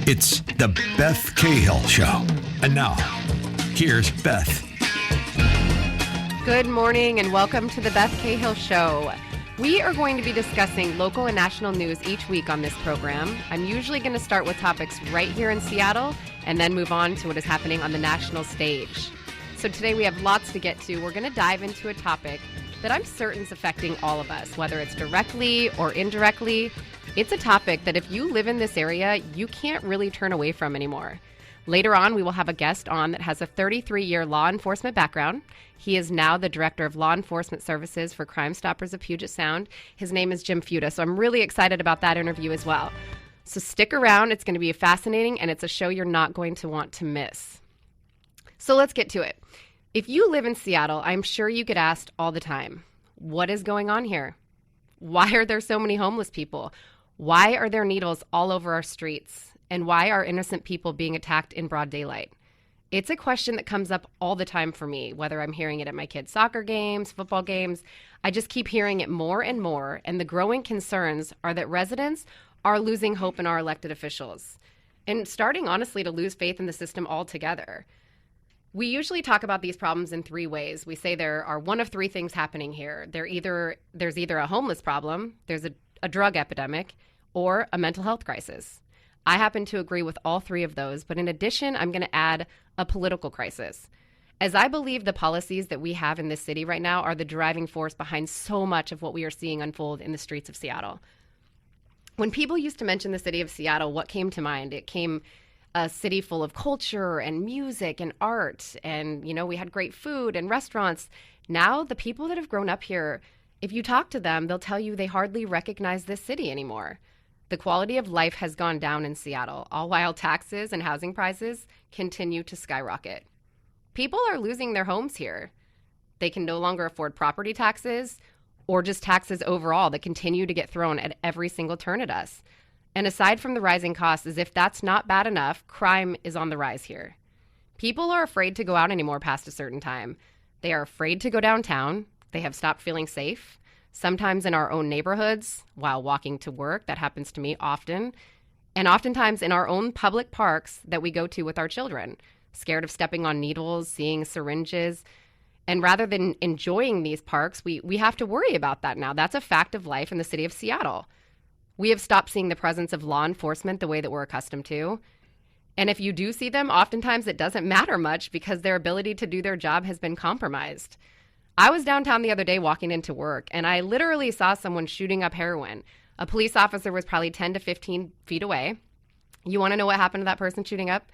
It's the Beth Cahill Show. And now, here's Beth. Good morning and welcome to the Beth Cahill Show. We are going to be discussing local and national news each week on this program. I'm usually going to start with topics right here in Seattle and then move on to what is happening on the national stage. So today we have lots to get to. We're going to dive into a topic that I'm certain is affecting all of us, whether it's directly or indirectly. It's a topic that if you live in this area, you can't really turn away from anymore. Later on, we will have a guest on that has a 33-year law enforcement background. He is now the Director of Law Enforcement Services for Crime Stoppers of Puget Sound. His name is Jim Fuda, so I'm really excited about that interview as well. So stick around. It's going to be fascinating, and it's a show you're not going to want to miss. So let's get to it. If you live in Seattle, I'm sure you get asked all the time, what is going on here? Why are there so many homeless people? Why are there needles all over our streets? And why are innocent people being attacked in broad daylight? It's a question that comes up all the time for me, whether I'm hearing it at my kids' soccer games, football games. I just keep hearing it more and more, and the growing concerns are that residents are losing hope in our elected officials and starting, honestly, to lose faith in the system altogether. We usually talk about these problems in three ways. We say there are one of three things happening here. There's either a homeless problem, there's a drug epidemic, or a mental health crisis. I happen to agree with all three of those, but in addition, I'm going to add a political crisis, as I believe the policies that we have in this city right now are the driving force behind so much of what we are seeing unfold in the streets of Seattle. When people used to mention the city of Seattle, what came to mind? It came a city full of culture and music and art, and, we had great food and restaurants. Now, the people that have grown up here, if you talk to them, they'll tell you they hardly recognize this city anymore. The quality of life has gone down in Seattle, all while taxes and housing prices continue to skyrocket. People are losing their homes here. They can no longer afford property taxes or just taxes overall that continue to get thrown at every single turn at us. And aside from the rising costs, as if that's not bad enough, crime is on the rise here. People are afraid to go out anymore past a certain time. They are afraid to go downtown. They have stopped feeling safe. Sometimes in our own neighborhoods, while walking to work, that happens to me often, and oftentimes in our own public parks that we go to with our children, scared of stepping on needles, seeing syringes. And rather than enjoying these parks, we have to worry about that now. That's a fact of life in the city of Seattle. We have stopped seeing the presence of law enforcement the way that we're accustomed to. And if you do see them, oftentimes it doesn't matter much because their ability to do their job has been compromised. I was downtown the other day walking into work, and I literally saw someone shooting up heroin. A police officer was probably 10 to 15 feet away. You want to know what happened to that person shooting up?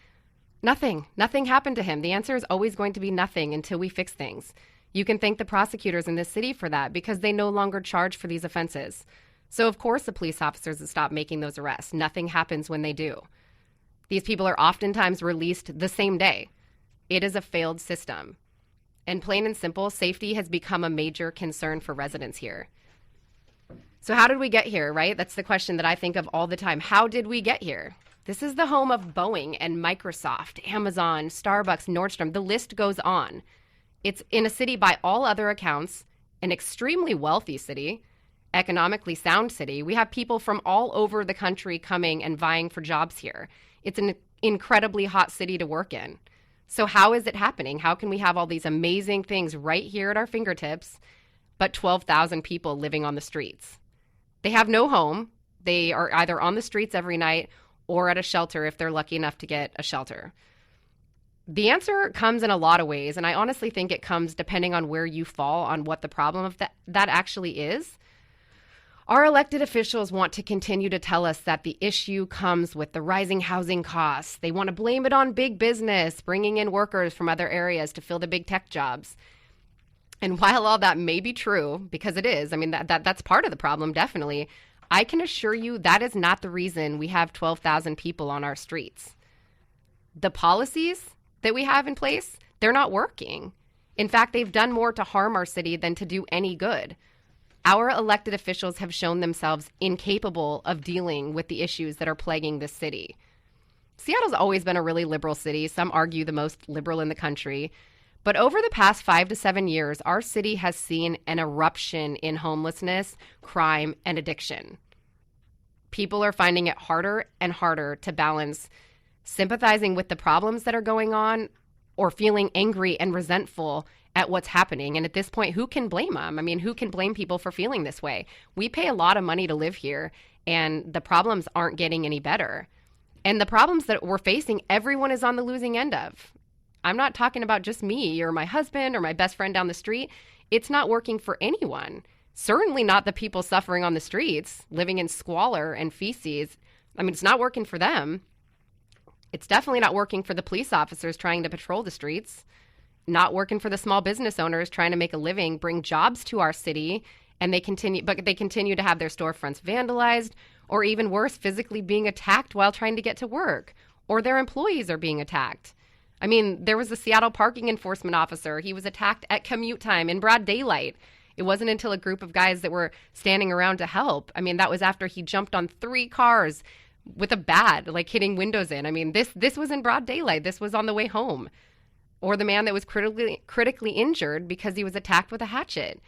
Nothing. Nothing happened to him. The answer is always going to be nothing until we fix things. You can thank the prosecutors in this city for that because they no longer charge for these offenses. So, of course, the police officers have stopped making those arrests. Nothing happens when they do. These people are oftentimes released the same day. It is a failed system. And plain and simple, safety has become a major concern for residents here. So how did we get here, right? That's the question that I think of all the time. How did we get here? This is the home of Boeing and Microsoft, Amazon, Starbucks, Nordstrom. The list goes on. It's in a city by all other accounts, an extremely wealthy city, economically sound city. We have people from all over the country coming and vying for jobs here. It's an incredibly hot city to work in. So how is it happening? How can we have all these amazing things right here at our fingertips, but 12,000 people living on the streets? They have no home. They are either on the streets every night or at a shelter if they're lucky enough to get a shelter. The answer comes in a lot of ways, and I honestly think it comes depending on where you fall on what the problem of that actually is. Our elected officials want to continue to tell us that the issue comes with the rising housing costs. They want to blame it on big business, bringing in workers from other areas to fill the big tech jobs. And while all that may be true, because it is, I mean, that's part of the problem, definitely, I can assure you that is not the reason we have 12,000 people on our streets. The policies that we have in place, they're not working. In fact, they've done more to harm our city than to do any good. Our elected officials have shown themselves incapable of dealing with the issues that are plaguing this city. Seattle's always been a really liberal city. Some argue the most liberal in the country. But over the past 5 to 7 years, our city has seen an eruption in homelessness, crime, and addiction. People are finding it harder and harder to balance sympathizing with the problems that are going on or feeling angry and resentful at what's happening. And at this point, who can blame them? I mean, who can blame people for feeling this way? We pay a lot of money to live here, and the problems aren't getting any better. And the problems that we're facing, everyone is on the losing end of. I'm not talking about just me or my husband or my best friend down the street. It's not working for anyone. Certainly not the people suffering on the streets, living in squalor and feces. I mean, it's not working for them. It's definitely not working for the police officers trying to patrol the streets. Not working for the small business owners trying to make a living, bring jobs to our city, and they continue to have their storefronts vandalized, or even worse, physically being attacked while trying to get to work, or their employees are being attacked. I mean, there was a Seattle parking enforcement officer. He was attacked at commute time in broad daylight. It wasn't until a group of guys that were standing around to help. I mean, that was after he jumped on 3 cars with a bat, like hitting windows in. I mean, this was in broad daylight. This was on the way home. Or the man that was critically injured because he was attacked with a hatchet.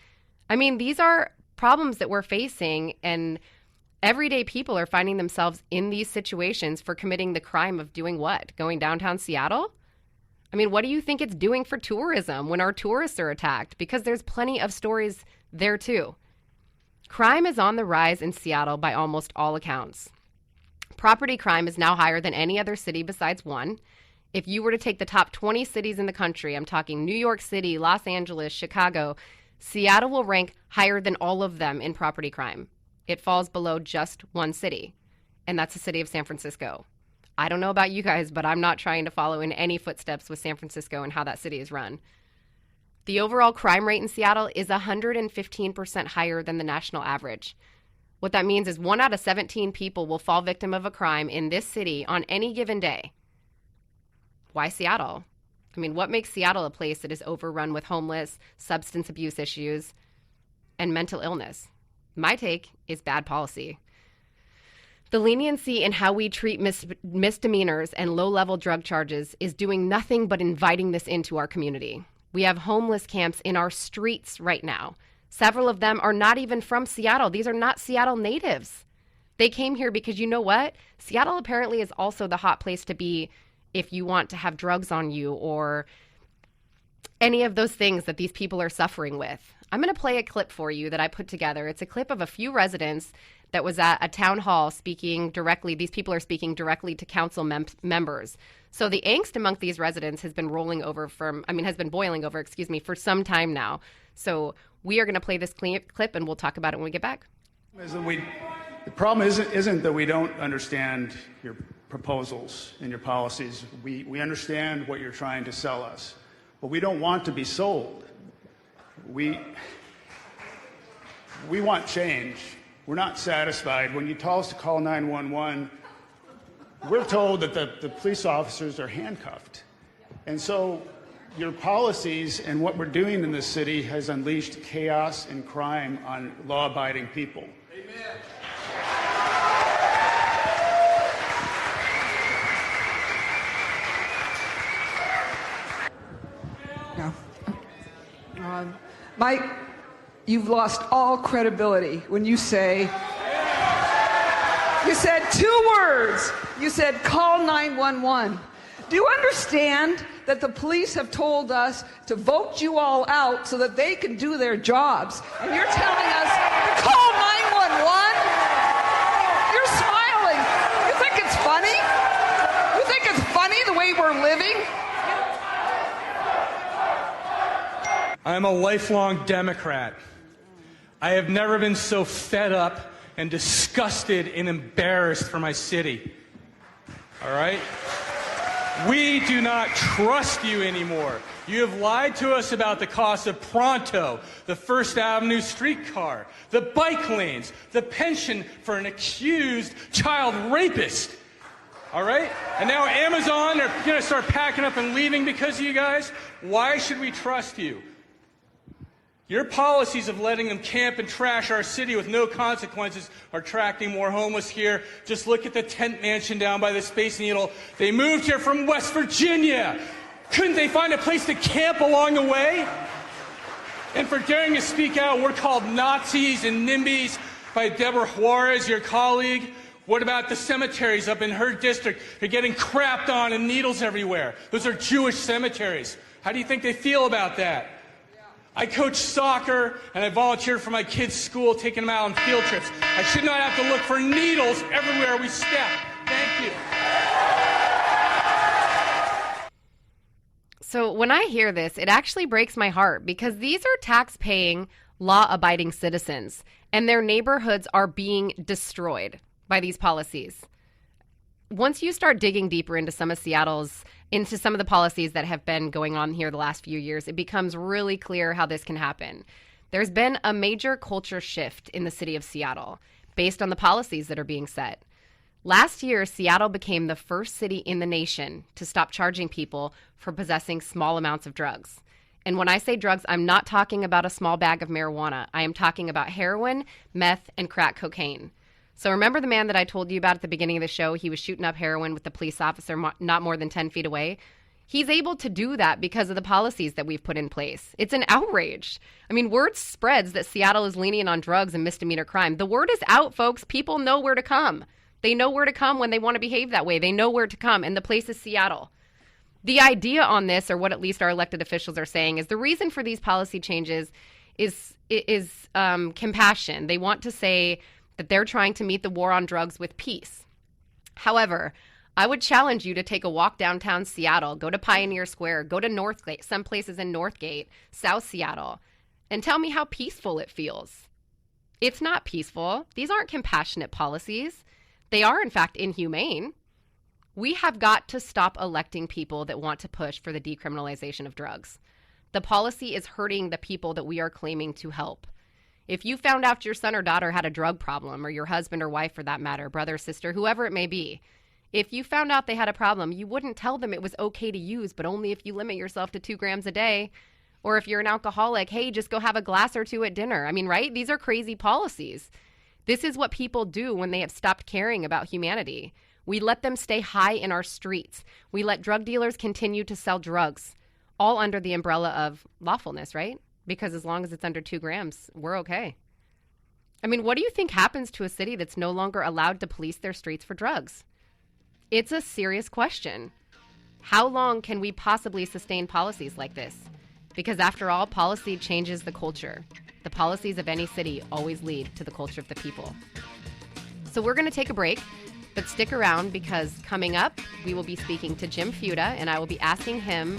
I mean, these are problems that we're facing, and everyday people are finding themselves in these situations for committing the crime of doing what? Going downtown Seattle? I mean, what do you think it's doing for tourism when our tourists are attacked? Because there's plenty of stories there too. Crime is on the rise in Seattle by almost all accounts. Property crime is now higher than any other city besides one. If you were to take the top 20 cities in the country, I'm talking New York City, Los Angeles, Chicago, Seattle will rank higher than all of them in property crime. It falls below just one city, and that's the city of San Francisco. I don't know about you guys, but I'm not trying to follow in any footsteps with San Francisco and how that city is run. The overall crime rate in Seattle is 115% higher than the national average. What that means is 1 out of 17 people will fall victim of a crime in this city on any given day. Why Seattle? I mean, what makes Seattle a place that is overrun with homeless, substance abuse issues, and mental illness? My take is bad policy. The leniency in how we treat misdemeanors and low-level drug charges is doing nothing but inviting this into our community. We have homeless camps in our streets right now. Several of them are not even from Seattle. These are not Seattle natives. They came here because, you know what? Seattle apparently is also the hot place to be if you want to have drugs on you or any of those things that these people are suffering with. I'm going to play a clip for you that I put together. It's a clip of a few residents that was at a town hall speaking directly. These people are speaking directly to council members. So the angst among these residents has been boiling over for some time now. So we are going to play this clip and we'll talk about it when we get back. The problem isn't that we don't understand your proposals and your policies. We understand what you're trying to sell us, but we don't want to be sold. We want change. We're not satisfied. When you tell us to call 911, we're told that the police officers are handcuffed. And so your policies and what we're doing in this city has unleashed chaos and crime on law-abiding people. Amen. Mike, you've lost all credibility when you say, you said 2 words. You said, call 911. Do you understand that the police have told us to vote you all out so that they can do their jobs? And you're telling us to call 911? You're smiling. You think it's funny? You think it's funny the way we're living? I'm a lifelong Democrat. I have never been so fed up and disgusted and embarrassed for my city. All right? We do not trust you anymore. You have lied to us about the cost of Pronto, the First Avenue streetcar, the bike lanes, the pension for an accused child rapist. All right? And now Amazon are going to start packing up and leaving because of you guys? Why should we trust you? Your policies of letting them camp and trash our city with no consequences are attracting more homeless here. Just look at the tent mansion down by the Space Needle. They moved here from West Virginia. Couldn't they find a place to camp along the way? And for daring to speak out, we're called Nazis and NIMBYs by Deborah Juarez, your colleague. What about the cemeteries up in her district? They're getting crapped on and needles everywhere. Those are Jewish cemeteries. How do you think they feel about that? I coach soccer, and I volunteer for my kids' school, taking them out on field trips. I should not have to look for needles everywhere we step. Thank you. So when I hear this, it actually breaks my heart because these are tax-paying, law-abiding citizens, and their neighborhoods are being destroyed by these policies. Once you start digging deeper into some of the policies that have been going on here the last few years, it becomes really clear how this can happen. There's been a major culture shift in the city of Seattle based on the policies that are being set. Last year, Seattle became the first city in the nation to stop charging people for possessing small amounts of drugs. And when I say drugs, I'm not talking about a small bag of marijuana. I am talking about heroin, meth, and crack cocaine. So remember the man that I told you about at the beginning of the show? He was shooting up heroin with the police officer not more than 10 feet away. He's able to do that because of the policies that we've put in place. It's an outrage. I mean, word spreads that Seattle is lenient on drugs and misdemeanor crime. The word is out, folks. People know where to come. They know where to come when they want to behave that way. They know where to come, and the place is Seattle. The idea on this, or what at least our elected officials are saying, is the reason for these policy changes is compassion. They want to say that they're trying to meet the war on drugs with peace. However, I would challenge you to take a walk downtown Seattle, go to Pioneer Square, go to Northgate, some places in Northgate, South Seattle, and tell me how peaceful it feels. It's not peaceful. These aren't compassionate policies. They are, in fact, inhumane. We have got to stop electing people that want to push for the decriminalization of drugs. The policy is hurting the people that we are claiming to help. If you found out your son or daughter had a drug problem, or your husband or wife for that matter, brother, sister, whoever it may be, if you found out they had a problem, you wouldn't tell them it was okay to use, but only if you limit yourself to 2 grams a day. Or if you're an alcoholic, hey, just go have a glass or 2 at dinner. I mean, right? These are crazy policies. This is what people do when they have stopped caring about humanity. We let them stay high in our streets. We let drug dealers continue to sell drugs, all under the umbrella of lawfulness, right? Because as long as it's under 2 grams, we're okay. I mean, what do you think happens to a city that's no longer allowed to police their streets for drugs? It's a serious question. How long can we possibly sustain policies like this? Because after all, policy changes the culture. The policies of any city always lead to the culture of the people. So we're going to take a break, but stick around because coming up, we will be speaking to Jim Fuda, and I will be asking him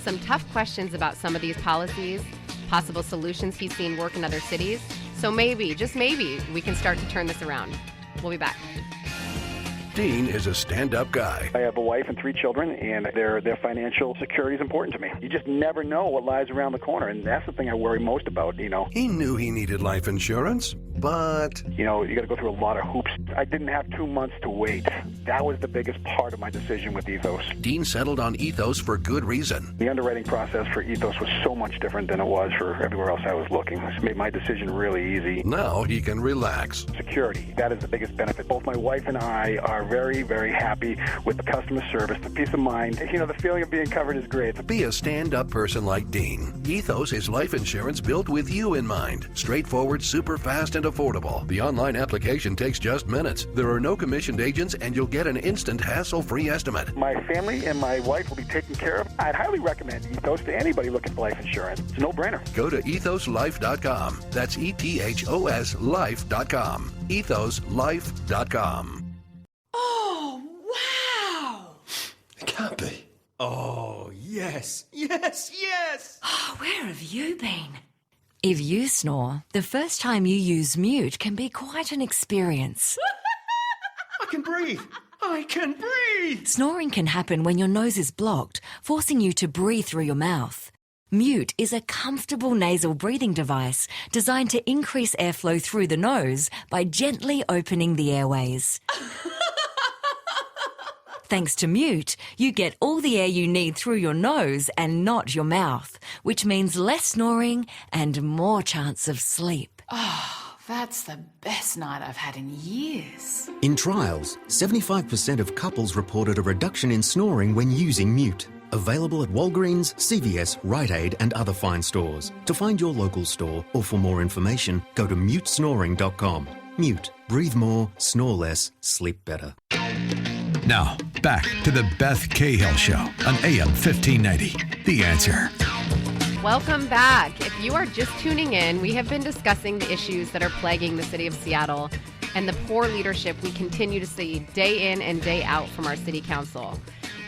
some tough questions about some of these policies, possible solutions he's seen work in other cities. So maybe, just maybe, we can start to turn this around. We'll be back. Dean is a stand-up guy. I have a wife and 3 children, and their financial security is important to me. You just never know what lies around the corner, and that's the thing I worry most about, He knew he needed life insurance, but... You got to go through a lot of hoops. I didn't have 2 months to wait. That was the biggest part of my decision with Ethos. Dean settled on Ethos for good reason. The underwriting process for Ethos was so much different than it was for everywhere else I was looking. This made my decision really easy. Now he can relax. Security, that is the biggest benefit. Both my wife and I are very, very happy with the customer service, the peace of mind. The feeling of being covered is great. Be a stand-up person like Dean. Ethos is life insurance built with you in mind. Straightforward, super fast, and affordable. The online application takes just minutes. There are no commissioned agents, and you'll get an instant hassle-free estimate. My family and my wife will be taken care of. I'd highly recommend Ethos to anybody looking for life insurance. It's a no-brainer. Go to ethoslife.com. That's ETHOS life.com. EthosLife.com. Oh, wow! It can't be. Oh, yes, yes, yes! Oh, where have you been? If you snore, the first time you use Mute can be quite an experience. I can breathe! I can breathe! Snoring can happen when your nose is blocked, forcing you to breathe through your mouth. Mute is a comfortable nasal breathing device designed to increase airflow through the nose by gently opening the airways. Thanks to Mute, you get all the air you need through your nose and not your mouth, which means less snoring and more chance of sleep. Oh, that's the best night I've had in years. In trials, 75% of couples reported a reduction in snoring when using Mute. Available at Walgreens, CVS, Rite Aid and other fine stores. To find your local store or for more information, go to mutesnoring.com. Mute. Breathe more, snore less, sleep better. Now, back to the Beth Cahill Show on AM 1590. The Answer. Welcome back. If you are just tuning in, we have been discussing the issues that are plaguing the city of Seattle and the poor leadership we continue to see day in and day out from our city council.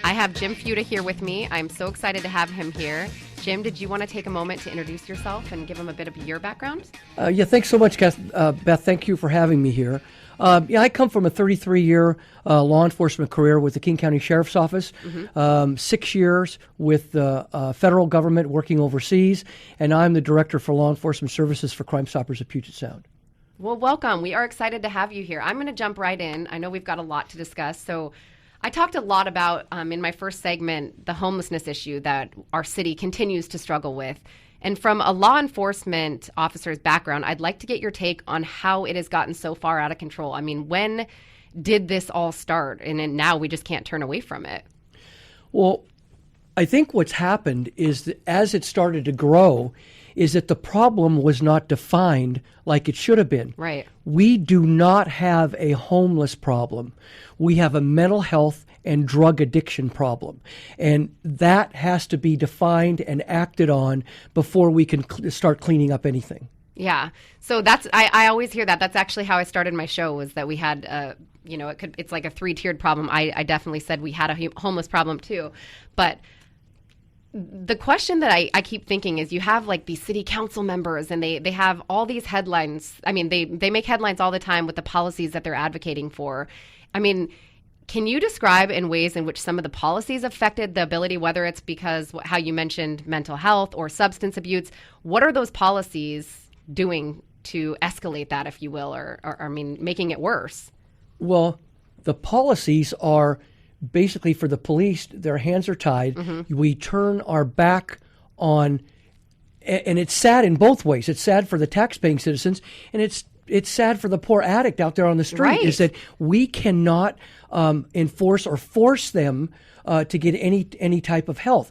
I have Jim Fuda here with me. I'm so excited to have him here. Jim, did you want to take a moment to introduce yourself and give him a bit of your background? Yeah, thanks so much, Beth. Thank you for having me here. I come from a 33-year law enforcement career with the King County Sheriff's Office, 6 years with the federal government working overseas, and I'm the Director for Law Enforcement Services for Crime Stoppers of Puget Sound. Well, welcome. We are excited to have you here. I'm going to jump right in. I know we've got a lot to discuss, so I talked a lot about, in my first segment, the homelessness issue that our city continues to struggle with. And from a law enforcement officer's background, I'd like to get your take on how it has gotten so far out of control. I mean, when did this all start? And then now we just can't turn away from it. Well, I think what's happened is that as it started to grow, is that the problem was not defined like it should have been. Right. We do not have a homeless problem. We have a mental health and drug addiction problem. And that has to be defined and acted on before we can start cleaning up anything. Yeah. So that's, I always hear that. That's actually how I started my show, was that we had, it's like a 3-tiered problem. I definitely said we had a homeless problem too. But the question that I keep thinking is, you have like these city council members and they have all these headlines. I mean, they make headlines all the time with the policies that they're advocating for. I mean, can you describe in ways in which some of the policies affected the ability, whether it's because how you mentioned mental health or substance abuse, what are those policies doing to escalate that, if you will, or I mean, making it worse? Well, the policies are basically for the police, their hands are tied. Mm-hmm. We turn our back on, and it's sad in both ways. It's sad for the tax-paying citizens, and it's sad for the poor addict out there on the street. Right. Is that we cannot enforce or force them to get any type of health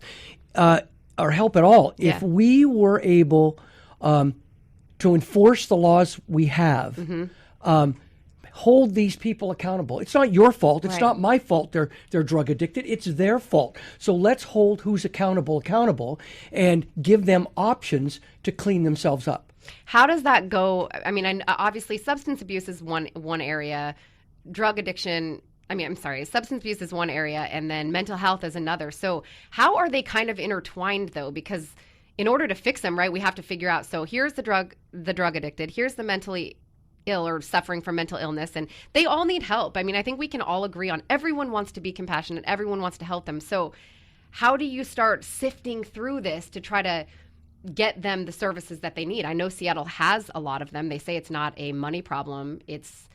or help at all. Yeah. If we were able to enforce the laws we have, hold these people accountable. It's not your fault. It's not my fault they're drug addicted. It's their fault. So let's hold who's accountable and give them options to clean themselves up. How does that go? I mean, obviously substance abuse is one area, drug addiction, substance abuse is one area, and then mental health is another. So how are they kind of intertwined though? Because in order to fix them, right, we have to figure out, so here's the drug addicted, here's the mentally ill or suffering from mental illness, and they all need help. I mean, I think we can all agree on everyone wants to be compassionate, everyone wants to help them. So how do you start sifting through this to try to get them the services that they need? I know Seattle has a lot of them. They say it's not a money problem. It's,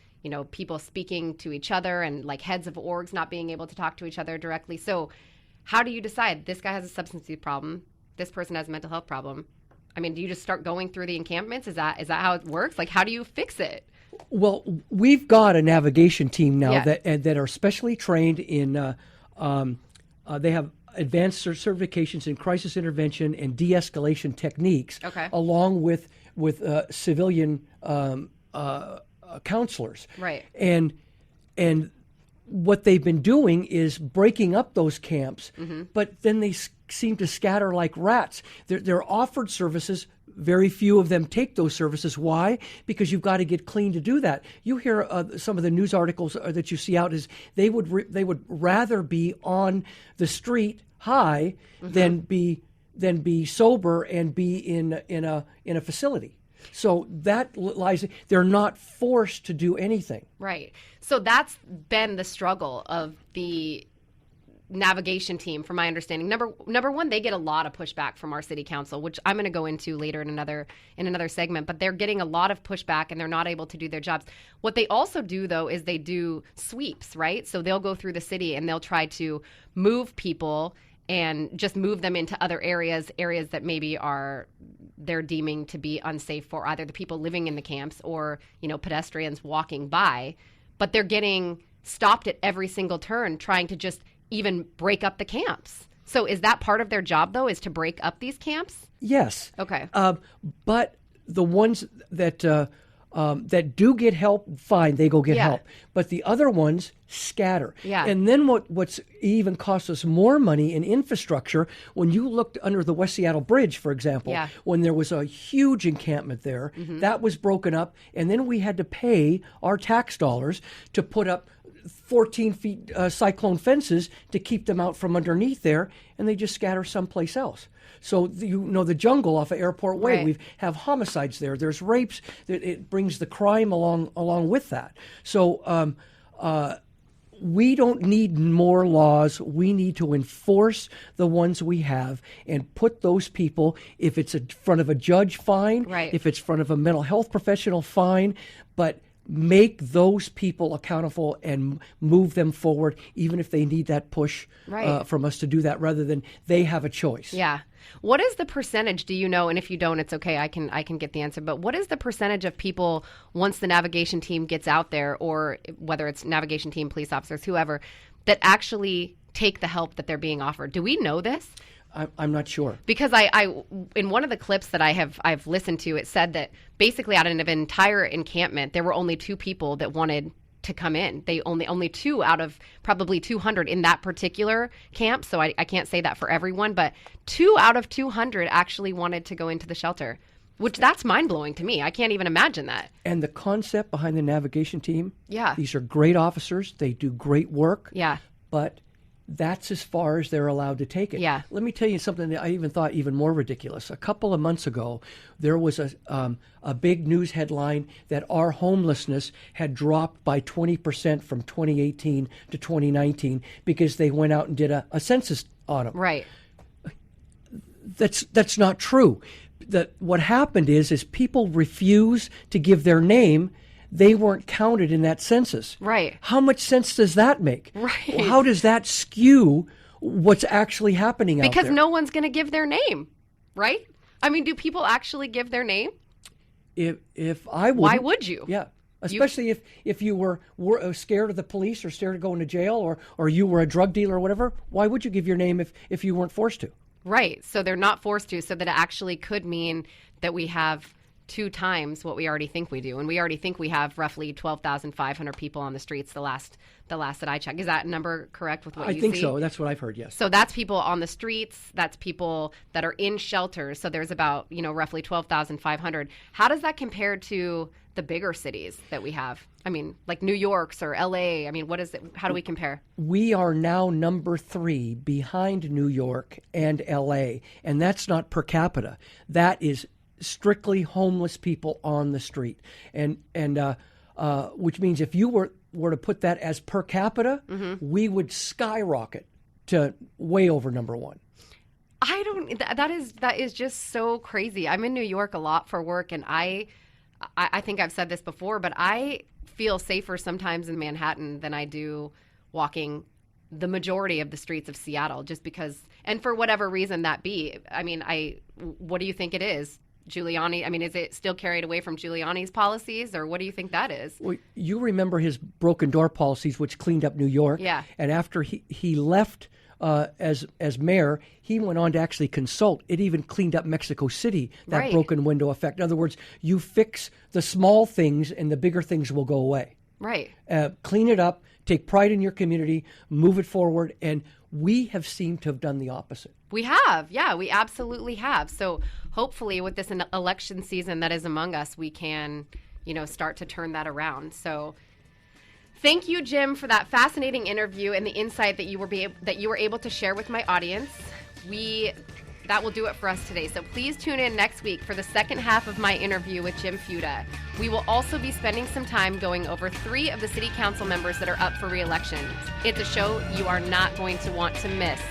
people speaking to each other and like heads of orgs not being able to talk to each other directly. So how do you decide this guy has a substance abuse problem, this person has a mental health problem? I mean, do you just start going through the encampments? Is that how it works? Like, how do you fix it? Well, we've got a navigation team now that are specially trained in, they have advanced certifications in crisis intervention and de-escalation techniques, along with civilian counselors. Right. And what they've been doing is breaking up those camps, but then they seem to scatter like rats. They're offered services. Very few of them take those services. Why? Because you've got to get clean to do that. You hear some of the news articles that you see out is they would rather be on the street high than be sober and be in a facility. So that lies. They're not forced to do anything. Right. So that's been the struggle of the navigation team, from my understanding. Number one, they get a lot of pushback from our city council, which I'm going to go into later in another segment, but they're getting a lot of pushback and they're not able to do their jobs. What they also do though is they do sweeps, right? So they'll go through the city and they'll try to move people and just move them into other areas that maybe they're deeming to be unsafe for either the people living in the camps or, pedestrians walking by, but they're getting stopped at every single turn trying to just even break up the camps. So is that part of their job, though, is to break up these camps? Yes. Okay. But the ones that that do get help, fine, they go get help. But the other ones scatter. Yeah. And then what's even cost us more money in infrastructure, when you looked under the West Seattle Bridge, for example, when there was a huge encampment there, that was broken up, and then we had to pay our tax dollars to put up 14 feet cyclone fences to keep them out from underneath there, and they just scatter someplace else. So the jungle off of Airport Way, we have homicides there. There's rapes. It brings the crime along with that. So we don't need more laws. We need to enforce the ones we have and put those people, if it's in front of a judge, fine. If it's in front of a mental health professional, fine. But make those people accountable and move them forward, even if they need that push from us to do that, rather than they have a choice. Yeah. What is the percentage, do you know, and if you don't, it's okay, I can get the answer, but what is the percentage of people, once the navigation team gets out there, or whether it's navigation team, police officers, whoever, that actually take the help that they're being offered? Do we know this? I'm not sure. Because I in one of the clips that I've listened to, it said that basically out of an entire encampment, there were only 2 people that wanted to come in. They only 2 out of probably 200 in that particular camp. So I can't say that for everyone, but 2 out of 200 actually wanted to go into the shelter, which that's mind blowing to me. I can't even imagine that. And the concept behind the navigation team, yeah, these are great officers. They do great work. Yeah. But that's as far as they're allowed to take it. Yeah. Let me tell you something that I even thought even more ridiculous. A couple of months ago, there was a big news headline that our homelessness had dropped by 20% from 2018 to 2019 because they went out and did a census on them. Right. That's not true. What happened is people refuse to give their name. They weren't counted in that census. Right. How much sense does that make? Right. How does that skew what's actually happening out there? Because no one's going to give their name, right? I mean, do people actually give their name? If I would, why would you? Yeah, especially if you were scared of the police or scared of going to jail or you were a drug dealer or whatever. Why would you give your name if you weren't forced to? Right. So they're not forced to. So that it actually could mean that we have 2 times what we already think we do. And we already think we have roughly 12,500 people on the streets the last that I checked. Is that number correct with what you see? I think so. That's what I've heard, yes. So that's people on the streets. That's people that are in shelters. So there's about, roughly 12,500. How does that compare to the bigger cities that we have? I mean, like New York's or LA. I mean, what is it? How do we compare? We are now number 3 behind New York and LA. And that's not per capita. That is strictly homeless people on the street, and which means if you were to put that as per capita, we would skyrocket to way over number 1. That is just so crazy. I'm in New York a lot for work, and I think I've said this before, but I feel safer sometimes in Manhattan than I do walking the majority of the streets of Seattle, just because, and for whatever reason that be. I mean, what do you think it is? Giuliani, I mean, is it still carried away from Giuliani's policies, or what do you think that is? Well, you remember his broken door policies, which cleaned up New York. Yeah. And after he left as mayor, he went on to actually consult. It even cleaned up Mexico City, that broken window effect. In other words, you fix the small things and the bigger things will go away. Right. Clean it up, take pride in your community, move it forward, and we have seemed to have done the opposite. We have. Yeah, we absolutely have. So hopefully with this election season that is among us, we can, start to turn that around. So thank you, Jim, for that fascinating interview and the insight that you were able to share with my audience. That will do it for us today. So please tune in next week for the second half of my interview with Jim Fuda. We will also be spending some time going over 3 of the city council members that are up for re-election. It's a show you are not going to want to miss.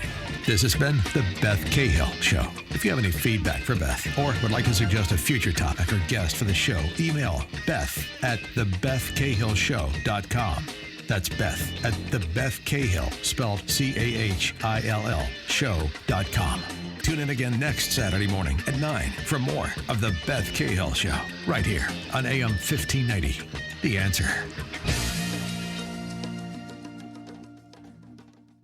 This has been the Beth Cahill Show. If you have any feedback for Beth or would like to suggest a future topic or guest for the show, email beth@thebethcahillshow.com. That's Beth at @thebethcahill, spelled CAHILL, show.com. Tune in again next Saturday morning at 9 for more of the Beth Cahill Show, right here on AM 1590. The Answer.